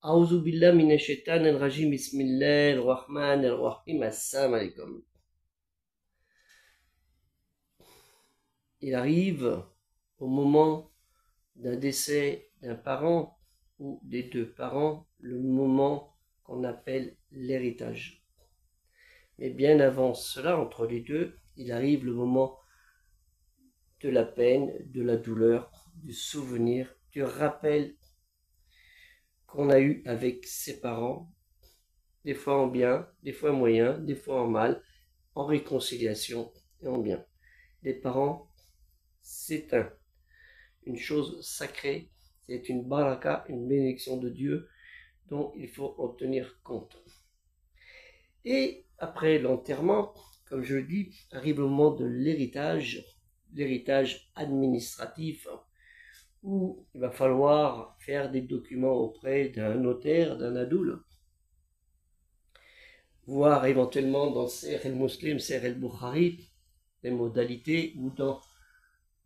A'udhu billah minash shaitanir rajim. Bismillahir rahmanir rahim. Assalamu alaikum. Il arrive au moment d'un décès d'un parent ou des deux parents, le moment qu'on appelle l'héritage. Mais bien avant cela, entre les deux, il arrive le moment de la peine, de la douleur, du souvenir, du rappel qu'on a eu avec ses parents, des fois en bien, des fois en moyen, des fois en mal, en réconciliation et en bien. Les parents, c'est une chose sacrée, c'est une baraka, une bénédiction de Dieu dont il faut en tenir compte. Et après l'enterrement, comme je le dis, arrive le moment de l'héritage administratif, où il va falloir faire des documents auprès d'un notaire, d'un adoul, voir éventuellement dans Sahih al-Muslim, Sahih al-Bukhari, les modalités, ou dans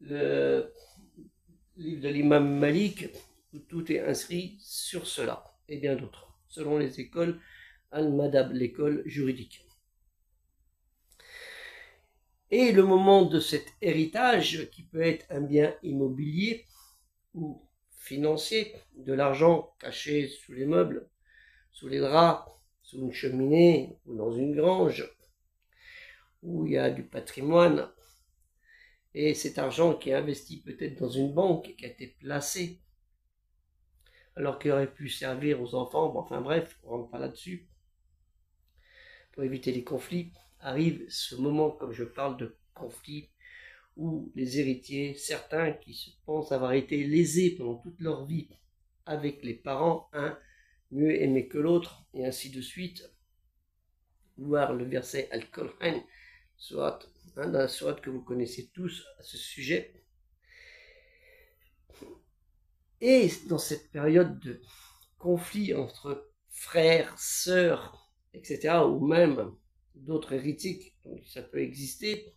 le livre de l'imam Malik, où tout est inscrit sur cela, et bien d'autres, selon les écoles al-Madhab, l'école juridique. Et le moment de cet héritage, qui peut être un bien immobilier ou financier, de l'argent caché sous les meubles, sous les draps, sous une cheminée ou dans une grange, où il y a du patrimoine, et cet argent qui est investi peut-être dans une banque et qui a été placé alors qu'il aurait pu servir aux enfants, bon, enfin bref, on ne rentre pas là-dessus, pour éviter les conflits, arrive ce moment, comme je parle de conflit, où les héritiers, certains qui se pensent avoir été lésés pendant toute leur vie avec les parents, un mieux aimé que l'autre, et ainsi de suite, voir le verset Al-Qur'an, soit dans la sourate que vous connaissez tous à ce sujet. Et dans cette période de conflit entre frères, sœurs, etc., ou même d'autres héritiers, ça peut exister,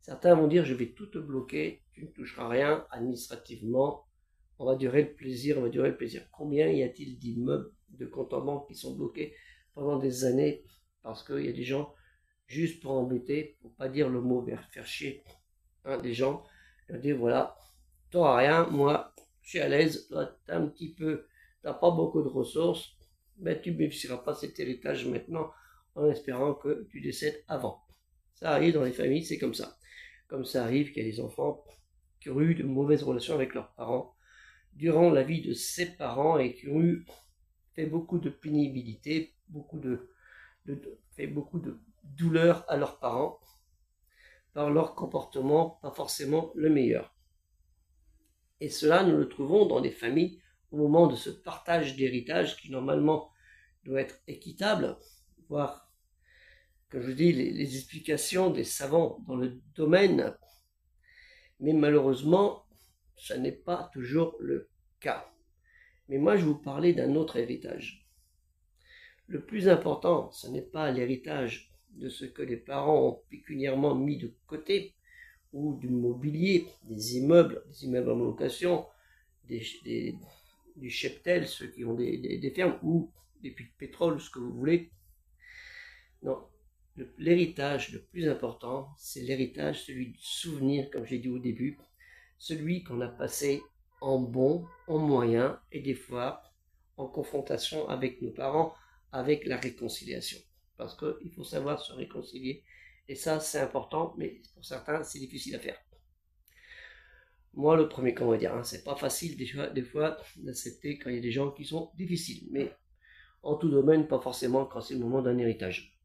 certains vont dire je vais tout te bloquer, tu ne toucheras rien administrativement, on va durer le plaisir, on va durer le plaisir. Combien y a-t-il d'immeubles, de comptes en banque qui sont bloqués pendant des années parce qu'il y a des gens juste pour embêter, pour pas dire le mot faire chier des gens, leur dire voilà, t'auras rien, moi je suis à l'aise, toi t'as un petit peu, t'as pas beaucoup de ressources, mais tu ne bénéficieras pas cet héritage maintenant en espérant que tu décèdes avant. Ça arrive dans les familles, c'est comme ça. Comme ça arrive qu'il y a des enfants qui ont eu de mauvaises relations avec leurs parents durant la vie de ses parents et qui ont eu fait beaucoup de pénibilité, fait beaucoup de douleur à leurs parents par leur comportement pas forcément le meilleur. Et cela, nous le trouvons dans les familles au moment de ce partage d'héritage qui normalement doit être équitable, voire, comme je dis, les explications des savants dans le domaine, mais malheureusement, ça n'est pas toujours le cas. Mais moi, je vais vous parler d'un autre héritage. Le plus important, ce n'est pas l'héritage de ce que les parents ont pécuniairement mis de côté, ou du mobilier, des immeubles en location, du cheptel, ceux qui ont des fermes, ou des puits de pétrole, ce que vous voulez. Non, l'héritage le plus important, c'est l'héritage, celui du souvenir, comme j'ai dit au début, celui qu'on a passé en bon, en moyen, et des fois en confrontation avec nos parents, avec la réconciliation. Parce qu'il faut savoir se réconcilier. Et ça, c'est important, mais pour certains, c'est difficile à faire. Moi, le premier, comment dire, c'est pas facile des fois d'accepter quand il y a des gens qui sont difficiles. Mais en tout domaine, pas forcément quand c'est le moment d'un héritage.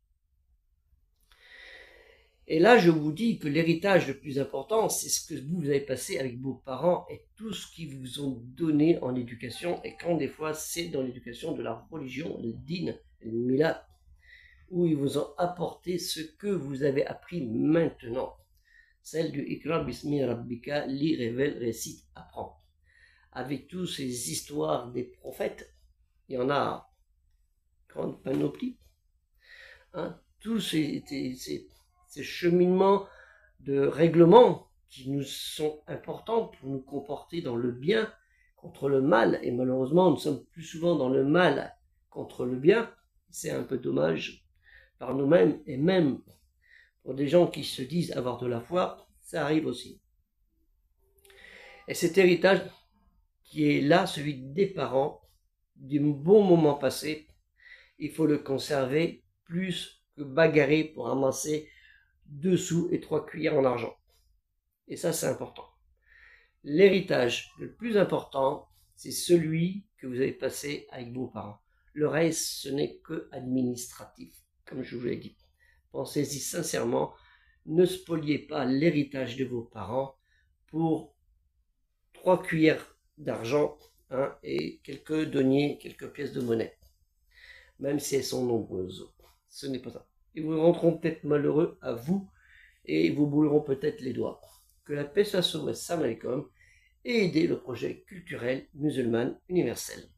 Et là, je vous dis que l'héritage le plus important, c'est ce que vous avez passé avec vos parents et tout ce qu'ils vous ont donné en éducation. Et quand des fois, c'est dans l'éducation de la religion, le din, le milad, où ils vous ont apporté ce que vous avez appris maintenant. Celle du Ikra Bismi Rabbika, lit, révèle, récite, apprend. Avec toutes ces histoires des prophètes, il y en a grande panoplie. Tous ces cheminements de règlements qui nous sont importants pour nous comporter dans le bien, contre le mal, et malheureusement nous sommes plus souvent dans le mal contre le bien. C'est un peu dommage par nous-mêmes, et même pour des gens qui se disent avoir de la foi, ça arrive aussi. Et cet héritage qui est là, celui des parents, du bon moment passé, il faut le conserver plus que bagarrer pour amasser 2 sous et 3 cuillères en argent. Et ça, c'est important. L'héritage le plus important, c'est celui que vous avez passé avec vos parents. Le reste, ce n'est que administratif, comme je vous l'ai dit. Pensez-y sincèrement, ne spoliez pas l'héritage de vos parents pour 3 cuillères d'argent et quelques deniers, quelques pièces de monnaie, même si elles sont nombreuses. Ce n'est pas ça. Ils vous rendront peut-être malheureux à vous et vous brûleront peut-être les doigts. Que la paix soit sur vous, salam alaikum, et aider le projet culturel musulman universel.